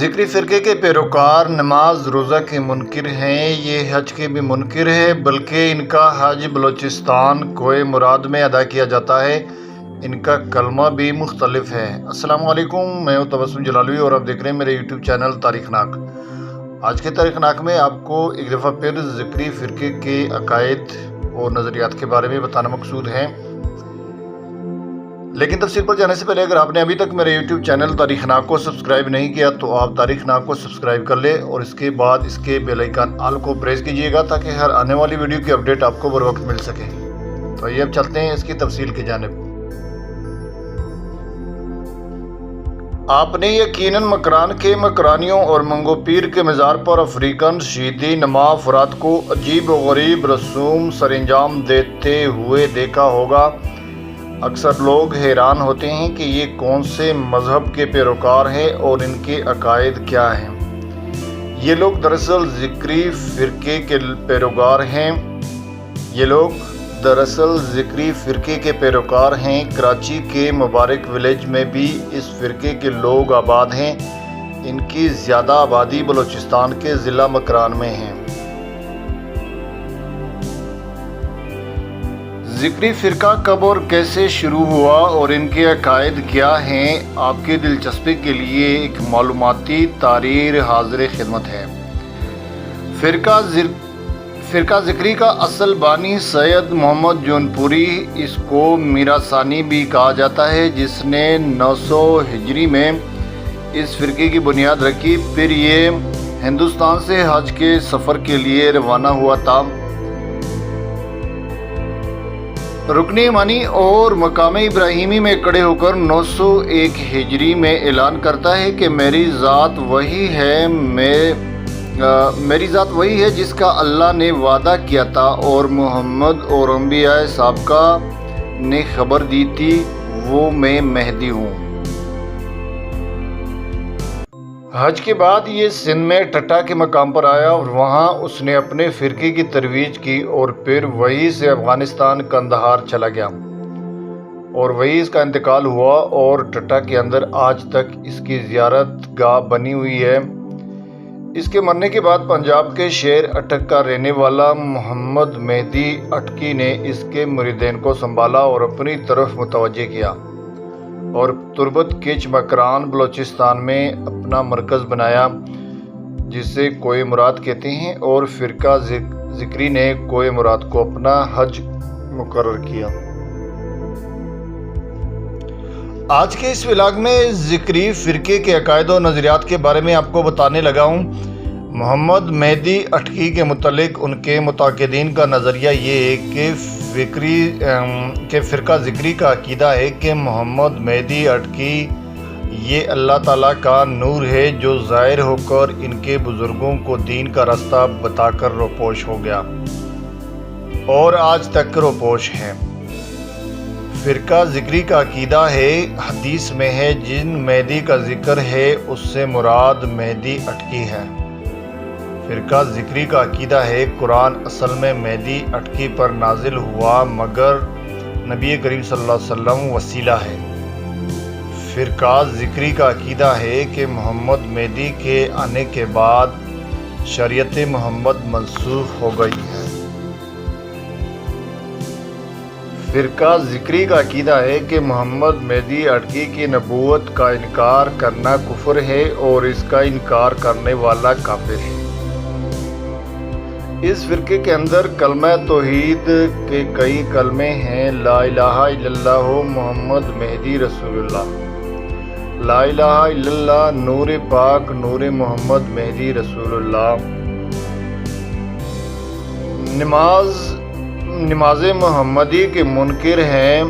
ذکری فرقے کے پیروکار نماز روزہ کے منکر ہیں، یہ حج کے بھی منکر ہے، بلکہ ان کا حج بلوچستان کوئے مراد میں ادا کیا جاتا ہے، ان کا کلمہ بھی مختلف ہے۔ السلام علیکم، میں ہوں تبسم جلالی اور آپ دیکھ رہے ہیں میرے یوٹیوب چینل تاریخ ناک۔ آج کے تاریخ ناک میں آپ کو ایک دفعہ پھر ذکری فرقے کے عقائد اور نظریات کے بارے میں بتانا مقصود ہے، لیکن تفصیل پر جانے سے پہلے اگر آپ نے ابھی تک میرے یوٹیوب چینل تاریخ ناک کو سبسکرائب نہیں کیا تو آپ تاریخ ناک کو سبسکرائب کر لیں اور اس کے بعد اس کے بیل آئیکن آل کو پریس کیجئے گا تاکہ ہر آنے والی ویڈیو کی اپڈیٹ آپ کو بر وقت مل سکے۔ تو یہ اب چلتے ہیں اس کی تفصیل کی جانب۔ آپ نے یقیناً مکران کے مکرانیوں اور منگو پیر کے مزار پر افریقن شہیدی نما افراد کو عجیب و غریب رسوم سر انجام دیتے ہوئے دیکھا ہوگا۔ اکثر لوگ حیران ہوتے ہیں کہ یہ کون سے مذہب کے پیروکار ہیں اور ان کے عقائد کیا ہیں۔ یہ لوگ دراصل ذکری فرقے کے پیروکار ہیں۔ کراچی کے مبارک ولیج میں بھی اس فرقے کے لوگ آباد ہیں۔ ان کی زیادہ آبادی بلوچستان کے ضلع مکران میں ہے۔ ذکری فرقہ کب اور کیسے شروع ہوا اور ان کے عقائد کیا ہیں، آپ کی دلچسپی کے لیے ایک معلوماتی تحریر حاضر خدمت ہے۔ فرقہ ذکری کا اصل بانی سید محمد جونپوری، اس کو میرا ثانی بھی کہا جاتا ہے، جس نے 900 ہجری میں اس فرقے کی بنیاد رکھی۔ پھر یہ ہندوستان سے حج کے سفر کے لیے روانہ ہوا تھا۔ رکن یمانی اور مقام ابراہیمی میں کھڑے ہو کر 901 ہجری میں اعلان کرتا ہے کہ میری ذات وہی ہے جس کا اللہ نے وعدہ کیا تھا اور محمد اور انبیاء سابقہ نے خبر دی تھی، وہ میں مہدی ہوں۔ حج کے بعد یہ سندھ میں ٹٹا کے مقام پر آیا اور وہاں اس نے اپنے فرقے کی ترویج کی اور پھر وہیں سے افغانستان قندھار چلا گیا اور وہیں اس کا انتقال ہوا اور ٹٹا کے اندر آج تک اس کی زیارت گاہ بنی ہوئی ہے۔ اس کے مرنے کے بعد پنجاب کے شہر اٹک کا رہنے والا محمد مہدی اٹکی نے اس کے مریدین کو سنبھالا اور اپنی طرف متوجہ کیا اور تربت کچ مکران بلوچستان میں اپنا مرکز بنایا، جسے کوئے مراد کہتے ہیں، اور فرقہ ذکری نے کوئے مراد کو اپنا حج مقرر کیا۔ آج کے اس ولاگ میں ذکری فرقے کے عقائد و نظریات کے بارے میں آپ کو بتانے لگا ہوں۔ محمد مہدی اٹکی کے متعلق ان کے متعاقدین کا نظریہ یہ ہے کہ فرقہ ذکری کا عقیدہ ہے کہ محمد مہدی اٹکی یہ اللہ تعالیٰ کا نور ہے جو ظاہر ہو کر ان کے بزرگوں کو دین کا راستہ بتا کر روپوش ہو گیا اور آج تک روپوش ہے۔ فرقہ ذکری کا عقیدہ ہے، حدیث میں ہے، جن مہدی کا ذکر ہے اس سے مراد مہدی اٹکی ہے۔ فرقہ ذکری کا عقیدہ ہے، قرآن اصل میں مہدی اٹکی پر نازل ہوا مگر نبی کریم صلی اللہ علیہ وسلم وسیلہ ہے۔ فرقہ ذکری کا عقیدہ ہے کہ محمد مہدی کے آنے کے بعد شریعت محمد منسوخ ہو گئی ہے۔ فرقہ ذکری کا عقیدہ ہے کہ محمد مہدی اٹکی کی نبوت کا انکار کرنا کفر ہے اور اس کا انکار کرنے والا کافر ہے۔ اس فرقے کے اندر کلمہ توحید کے کئی کلمے ہیں، لا الہ الا اللہ محمد مہدی رسول اللہ، لا الہ الا اللہ نور پاک نور محمد مہدی رسول اللہ۔ نماز محمدی کے منکر ہیں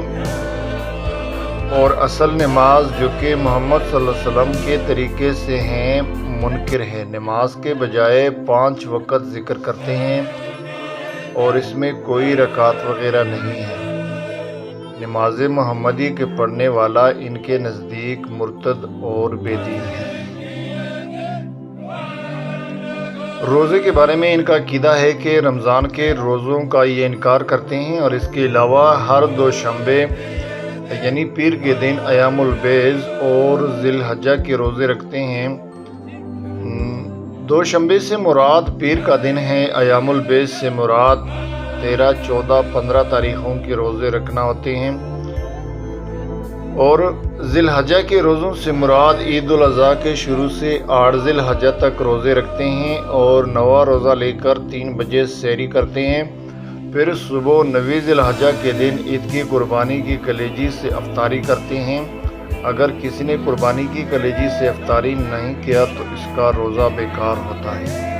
اور اصل نماز جو کہ محمد صلی اللہ علیہ وسلم کے طریقے سے ہیں منکر ہے۔ نماز کے بجائے 5 وقت ذکر کرتے ہیں اور اس میں کوئی رکعت وغیرہ نہیں ہے۔ نماز محمدی کے پڑھنے والا ان کے نزدیک مرتد اور بے دین ہے۔ روزے کے بارے میں ان کا عقیدہ ہے کہ رمضان کے روزوں کا یہ انکار کرتے ہیں اور اس کے علاوہ ہر دوشنبے یعنی پیر کے دن ایام البیض اور ذی الحجہ کے روزے رکھتے ہیں۔ دوشنبے سے مراد پیر کا دن ہے۔ ایام البیض سے مراد 13، 14، 15 تاریخوں کے روزے رکھنا ہوتے ہیں، اور ذی الحجہ کے روزوں سے مراد عید الاضحیٰ کے شروع سے 8 ذی الحجہ تک روزے رکھتے ہیں اور 9واں روزہ لے کر 3 بجے سحری کرتے ہیں۔ پھر صبح 9 ذی الحجہ کے دن عید کی قربانی کی کلیجی سے افطاری کرتے ہیں۔ اگر کسی نے قربانی کی کلیجی سے افطاری نہیں کیا تو اس کا روزہ بیکار ہوتا ہے۔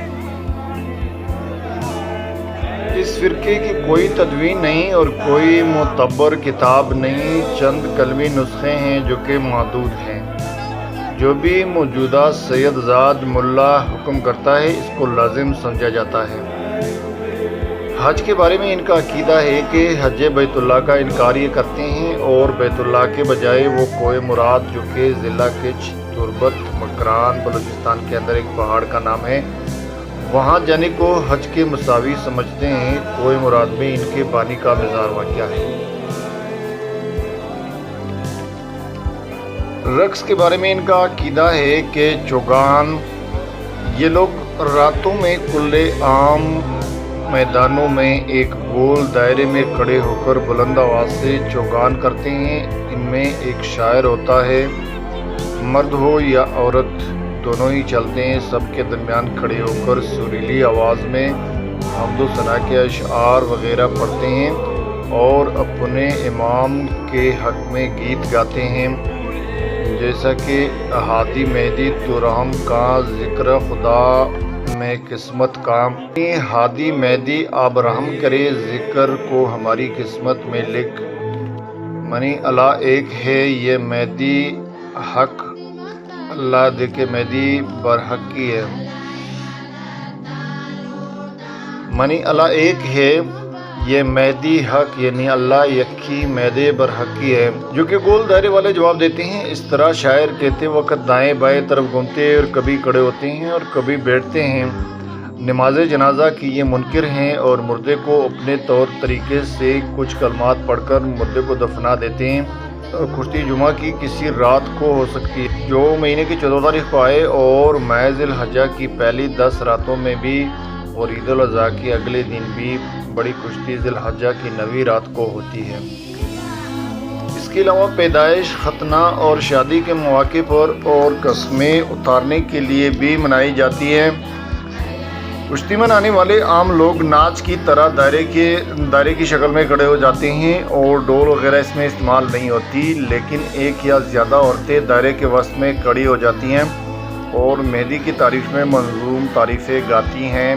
اس فرقے کی کوئی تدوین نہیں اور کوئی معتبر کتاب نہیں، چند قلمی نسخے ہیں جو کہ محدود ہیں۔ جو بھی موجودہ سید زاد ملا حکم کرتا ہے اس کو لازم سمجھا جاتا ہے۔ حج کے بارے میں ان کا عقیدہ ہے کہ حج بیت اللہ کا انکار یہ کرتے ہیں، اور بیت اللہ کے بجائے وہ کوہ مراد جو کہ ضلع کچھ تربت مکران بلوچستان کے اندر ایک پہاڑ کا نام ہے، وہاں جانے کو حج کے مساوی سمجھتے ہیں۔ کوہ مراد میں ان کے بانی کا مزار واقع ہے۔ رقص کے بارے میں ان کا عقیدہ ہے کہ چوگان، یہ لوگ راتوں میں کھلے عام میدانوں میں ایک گول دائرے میں کھڑے ہو کر بلند آواز سے چوگان کرتے ہیں۔ ان میں ایک شاعر ہوتا ہے، مرد ہو یا عورت دونوں ہی چلتے ہیں، سب کے درمیان کھڑے ہو کر سریلی آواز میں حمد و ثنا کے اشعار وغیرہ پڑھتے ہیں اور اپنے امام کے حق میں گیت گاتے ہیں، جیسا کہ ہادی مہدی تو رحم کا ذکر خدا میں قسمت کا، ہادی مہدی آپ رحم کرے ذکر کو ہماری قسمت میں لکھ، منی اللہ ایک ہے یہ مہدی حق، اللہ دیکھے مہدی برحق کی ہے، منی اللہ ایک ہے یہ مہدی حق، یعنی اللہ یکی مہدی برحقی ہے، جو کہ گول دائرے والے جواب دیتے ہیں۔ اس طرح شاعر کہتے وقت دائیں بائیں طرف گھومتے اور کبھی کھڑے ہوتے ہیں اور کبھی بیٹھتے ہیں۔ نماز جنازہ کی یہ منکر ہیں اور مردے کو اپنے طور طریقے سے کچھ کلمات پڑھ کر مردے کو دفنا دیتے ہیں۔ کشتی جمعہ کی کسی رات کو ہو سکتی ہے جو مہینے کی 14 تاریخ کو آئے، اور ماہ ذی الحجہ کی پہلی 10 راتوں میں بھی، اور عید الاضحیٰ کے اگلے دن بھی بڑی کشتی ذی الحجہ کی 9ویں رات کو ہوتی ہے۔ اس کے علاوہ پیدائش، ختنہ اور شادی کے مواقع پر اور قسمیں اتارنے کے لیے بھی منائی جاتی ہے۔ کشتی میں آنے والے عام لوگ ناچ کی طرح دائرے کی شکل میں کھڑے ہو جاتے ہیں اور ڈول وغیرہ اس میں استعمال نہیں ہوتی، لیکن ایک یا زیادہ عورتیں دائرے کے وسط میں کھڑی ہو جاتی ہیں اور مہدی کی تعریف میں منظوم تعریفیں گاتی ہیں،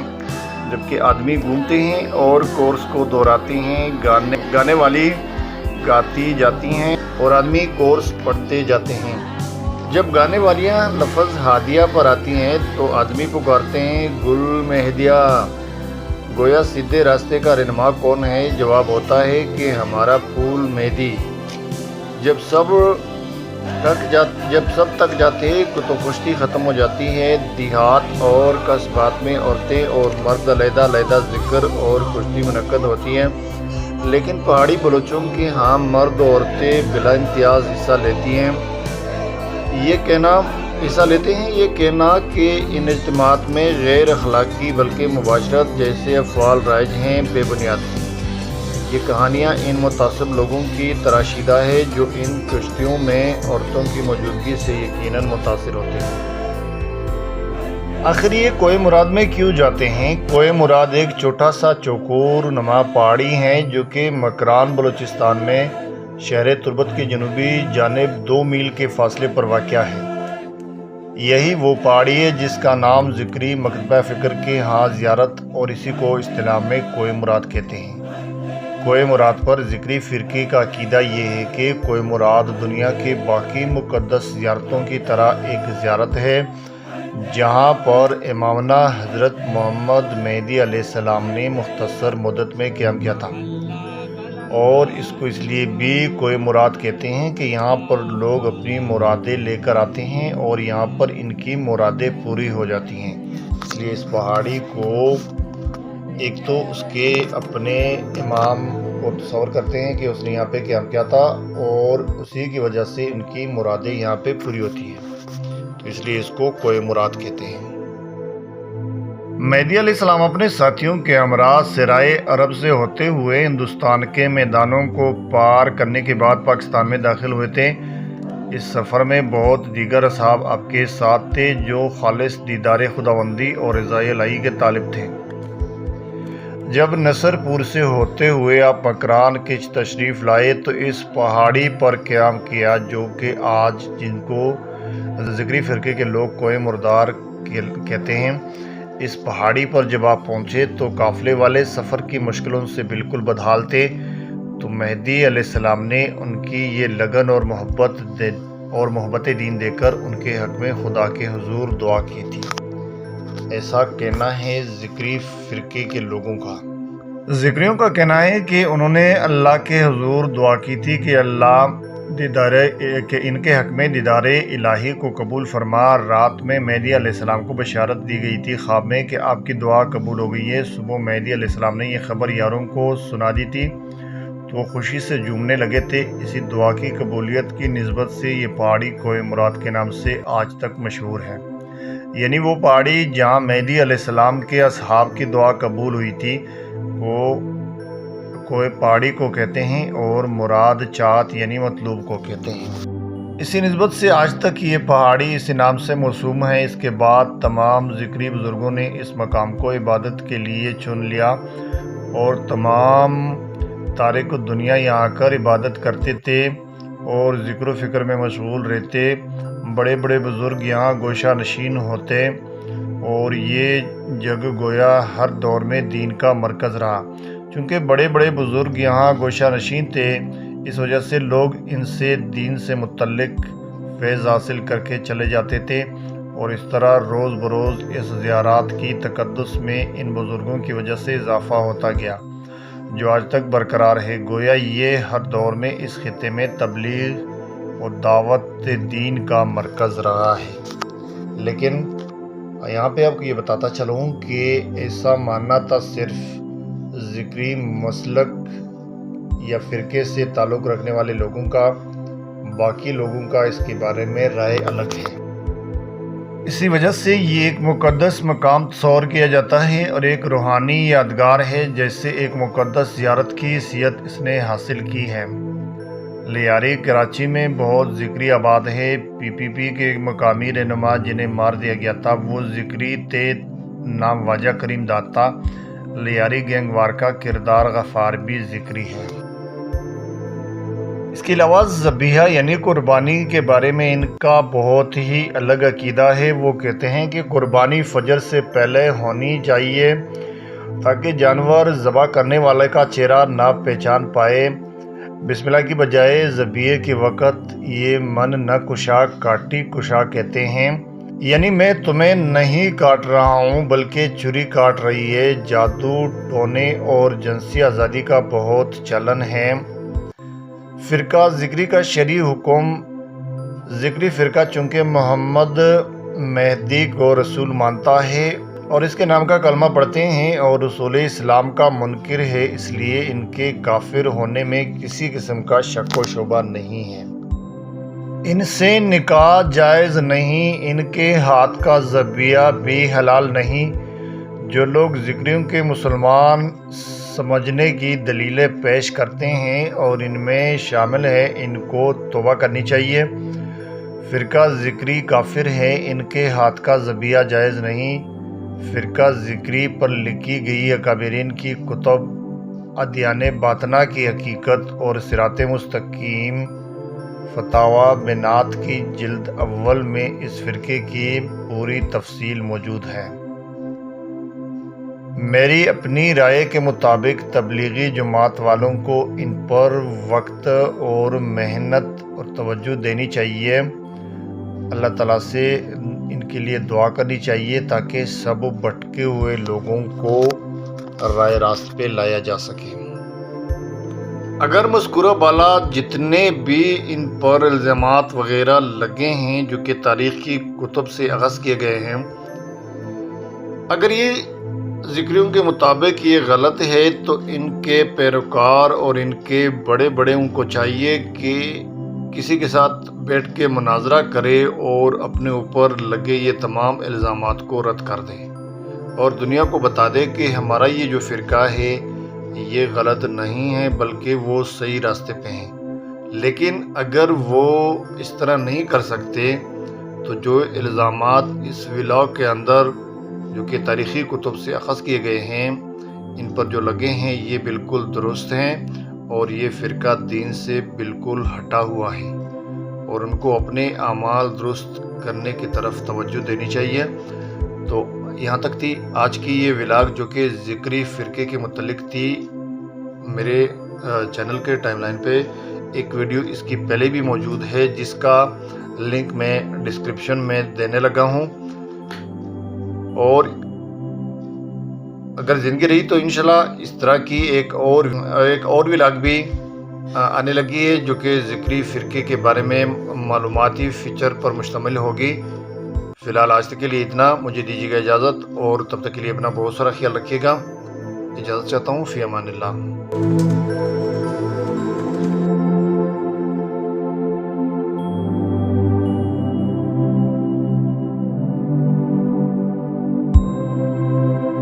جبکہ آدمی گھومتے ہیں اور کورس کو دہراتے ہیں، گانے والی گاتی جاتی ہیں اور آدمی کورس پڑھتے جاتے ہیں۔ جب گانے والیاں لفظ ہادیہ پر آتی ہیں تو آدمی پکارتے ہیں گل مہدیہ، گویا سیدھے راستے کا رہنما کون ہے؟ جواب ہوتا ہے کہ ہمارا پھول مہدی۔ جب سب تک جاتے تو کشتی ختم ہو جاتی ہے۔ دیہات اور قصبات میں عورتیں اور مرد علیحدہ علیحدہ ذکر اور کشتی منعقد ہوتی ہیں، لیکن پہاڑی بلوچوں کے ہاں مرد اور عورتیں بلا امتیاز حصہ لیتی ہیں۔ یہ کہنا کہ ان اجتماعات میں غیر اخلاقی بلکہ مباشرت جیسے افعال رائج ہیں بے بنیاد ہے۔ یہ کہانیاں ان متعصب لوگوں کی تراشیدہ ہے جو ان کشتیوں میں عورتوں کی موجودگی سے یقیناً متاثر ہوتے ہیں۔ آخر یہ کوہ مراد میں کیوں جاتے ہیں؟ کوہ مراد ایک چھوٹا سا چوکور نما پہاڑی ہے جو کہ مکران بلوچستان میں شہر تربت کی جنوبی جانب 2 میل کے فاصلے پر واقع ہے۔ یہی وہ پہاڑی ہے جس کا نام ذکری مکتبہ فکر کے ہاں زیارت، اور اسی کو اصطلاح میں کوہ مراد کہتے ہیں۔ کوہ مراد پر ذکری فرقے کا عقیدہ یہ ہے کہ کوہ مراد دنیا کے باقی مقدس زیارتوں کی طرح ایک زیارت ہے جہاں پر امامنا حضرت محمد مہدی علیہ السلام نے مختصر مدت میں قیام کیا تھا، اور اس کو اس لیے بھی کوہ مراد کہتے ہیں کہ یہاں پر لوگ اپنی مرادیں لے کر آتے ہیں اور یہاں پر ان کی مرادیں پوری ہو جاتی ہیں۔ اس لیے اس پہاڑی کو ایک تو اس کے اپنے امام کو تصور کرتے ہیں کہ اس نے یہاں پہ قیام کیا تھا، اور اسی کی وجہ سے ان کی مرادیں یہاں پہ پوری ہوتی ہیں، تو اس لیے اس کو کوہ مراد کہتے ہیں۔ مہدی علیہ السلام اپنے ساتھیوں کے ہمراہ سرائے عرب سے ہوتے ہوئے ہندوستان کے میدانوں کو پار کرنے کے بعد پاکستان میں داخل ہوئے تھے۔ اس سفر میں بہت دیگر اصحاب آپ کے ساتھ تھے جو خالص دیدار خداوندی اور رضا الہی کے طالب تھے۔ جب نصر پور سے ہوتے ہوئے آپ مکران کچ تشریف لائے تو اس پہاڑی پر قیام کیا جو کہ آج جن کو ذکری فرقے کے لوگ کوہ مردار کہتے ہیں۔ اس پہاڑی پر جب آپ پہنچے تو قافلے والے سفر کی مشکلوں سے بالکل بدحال تھے، تو مہدی علیہ السلام نے ان کی یہ لگن اور محبت دین دے کر ان کے حق میں خدا کے حضور دعا کی تھی۔ ایسا کہنا ہے ذکری فرقے کے لوگوں کا۔ ذکریوں کا کہنا ہے کہ انہوں نے اللہ کے حضور دعا کی تھی کہ اللہ ان کے حق میں دیدار الہی کو قبول فرما۔ رات میں مہدی علیہ السلام کو بشارت دی گئی تھی خواب میں کہ آپ کی دعا قبول ہو گئی ہے۔ صبح مہدی علیہ السلام نے یہ خبر یاروں کو سنا دی تھی تو وہ خوشی سے جھومنے لگے تھے۔ اسی دعا کی قبولیت کی نسبت سے یہ پہاڑی کوہ مراد کے نام سے آج تک مشہور ہے، یعنی وہ پہاڑی جہاں مہدی علیہ السلام کے اصحاب کی دعا قبول ہوئی تھی وہ کوہ پہاڑی کو کہتے ہیں، اور مراد چاہت یعنی مطلوب کو کہتے ہیں۔ اسی نسبت سے آج تک یہ پہاڑی اس نام سے موسوم ہے۔ اس کے بعد تمام ذکری بزرگوں نے اس مقام کو عبادت کے لیے چن لیا اور تمام تارک الدنیا یہاں آ کر عبادت کرتے تھے اور ذکر و فکر میں مشغول رہتے۔ بڑے بڑے بزرگ یہاں گوشہ نشین ہوتے اور یہ جگ گویا ہر دور میں دین کا مرکز رہا۔ چونکہ بڑے بڑے بزرگ یہاں گوشہ نشین تھے، اس وجہ سے لوگ ان سے دین سے متعلق فیض حاصل کر کے چلے جاتے تھے، اور اس طرح روز بروز اس زیارات کی تقدس میں ان بزرگوں کی وجہ سے اضافہ ہوتا گیا جو آج تک برقرار ہے۔ گویا یہ ہر دور میں اس خطے میں تبلیغ اور دعوت دین کا مرکز رہا ہے۔ لیکن یہاں پہ آپ کو یہ بتاتا چلوں کہ ایسا ماننا تھا صرف ذکری مسلک یا فرقے سے تعلق رکھنے والے لوگوں کا، باقی لوگوں کا اس کے بارے میں رائے الگ ہے۔ اسی وجہ سے یہ ایک مقدس مقام تصور کیا جاتا ہے اور ایک روحانی یادگار ہے، جیسے ایک مقدس زیارت کی حیثیت اس نے حاصل کی ہے۔ لیاری کراچی میں بہت ذکری آباد ہے۔ PPP کے مقامی رہنما جنہیں مار دیا گیا تھا وہ ذکری تھے، نام واجہ کریم داد تھا۔ لیاری گینگ وار کا کردار غفار بھی ذکری ہے۔ اس کے علاوہ ذبیحہ یعنی قربانی کے بارے میں ان کا بہت ہی الگ عقیدہ ہے۔ وہ کہتے ہیں کہ قربانی فجر سے پہلے ہونی چاہیے تاکہ جانور ذبح کرنے والے کا چہرہ نہ پہچان پائے۔ بسم اللہ کی بجائے ذبیحے کے وقت یہ من نہ کشا کاٹی کشا کہتے ہیں، یعنی میں تمہیں نہیں کاٹ رہا ہوں بلکہ چھری کاٹ رہی ہے۔ جادو ٹونے اور جنسی آزادی کا بہت چلن ہے۔ فرقہ ذکری کا شرعی حکم۔ ذکری فرقہ چونکہ محمد مہدی کو رسول مانتا ہے اور اس کے نام کا کلمہ پڑھتے ہیں اور رسول اسلام کا منکر ہے، اس لیے ان کے کافر ہونے میں کسی قسم کا شک و شبہ نہیں ہے۔ ان سے نکاح جائز نہیں، ان کے ہاتھ کا ذبیحہ بھی حلال نہیں۔ جو لوگ ذکریوں کے مسلمان سمجھنے کی دلیلیں پیش کرتے ہیں اور ان میں شامل ہے، ان کو توبہ کرنی چاہیے۔ فرقہ ذکری کافر ہے، ان کے ہاتھ کا ذبیحہ جائز نہیں۔ فرقہ ذکری پر لکھی گئی اکابرین کی کتب ادیان باطنہ کی حقیقت اور صراط مستقیم فتاوی بنات کی جلد اول میں اس فرقے کی پوری تفصیل موجود ہے۔ میری اپنی رائے کے مطابق تبلیغی جماعت والوں کو ان پر وقت اور محنت اور توجہ دینی چاہیے۔ اللہ تعالیٰ سے ان کے لیے دعا کرنی چاہیے تاکہ سب بھٹکے ہوئے لوگوں کو راہ راست پہ لایا جا سکے۔ اگر مذکورہ بالا جتنے بھی ان پر الزامات وغیرہ لگے ہیں جو کہ تاریخ کی کتب سے اخذ کیے گئے ہیں، اگر یہ ذکریوں کے مطابق یہ غلط ہے تو ان کے پیروکار اور ان کے بڑے بڑے ان کو چاہیے کہ کسی کے ساتھ بیٹھ کے مناظرہ کرے اور اپنے اوپر لگے یہ تمام الزامات کو رد کر دیں۔ اور دنیا کو بتا دے کہ ہمارا یہ جو فرقہ ہے یہ غلط نہیں ہے بلکہ وہ صحیح راستے پہ ہیں۔ لیکن اگر وہ اس طرح نہیں کر سکتے تو جو الزامات اس ولاگ کے اندر جو کہ تاریخی کتب سے اخذ کیے گئے ہیں ان پر جو لگے ہیں یہ بالکل درست ہیں اور یہ فرقہ دین سے بالکل ہٹا ہوا ہے، اور ان کو اپنے اعمال درست کرنے کی طرف توجہ دینی چاہیے۔ تو یہاں تک تھی آج کی یہ ولاگ جو کہ ذکری فرقے کے متعلق تھی۔ میرے چینل کے ٹائم لائن پہ ایک ویڈیو اس کی پہلے بھی موجود ہے جس کا لنک میں ڈسکرپشن میں دینے لگا ہوں، اور اگر زندگی رہی تو انشاءاللہ اس طرح کی ایک اور ولاگ بھی آنے لگی ہے جو کہ ذکری فرقے کے بارے میں معلوماتی فیچر پر مشتمل ہوگی۔ فی الحال آج تک کے لیے اتنا، مجھے دیجیے گا اجازت، اور تب تک کے لیے اپنا بہت سارا خیال رکھیے گا۔ اجازت چاہتا ہوں، فی امان اللہ۔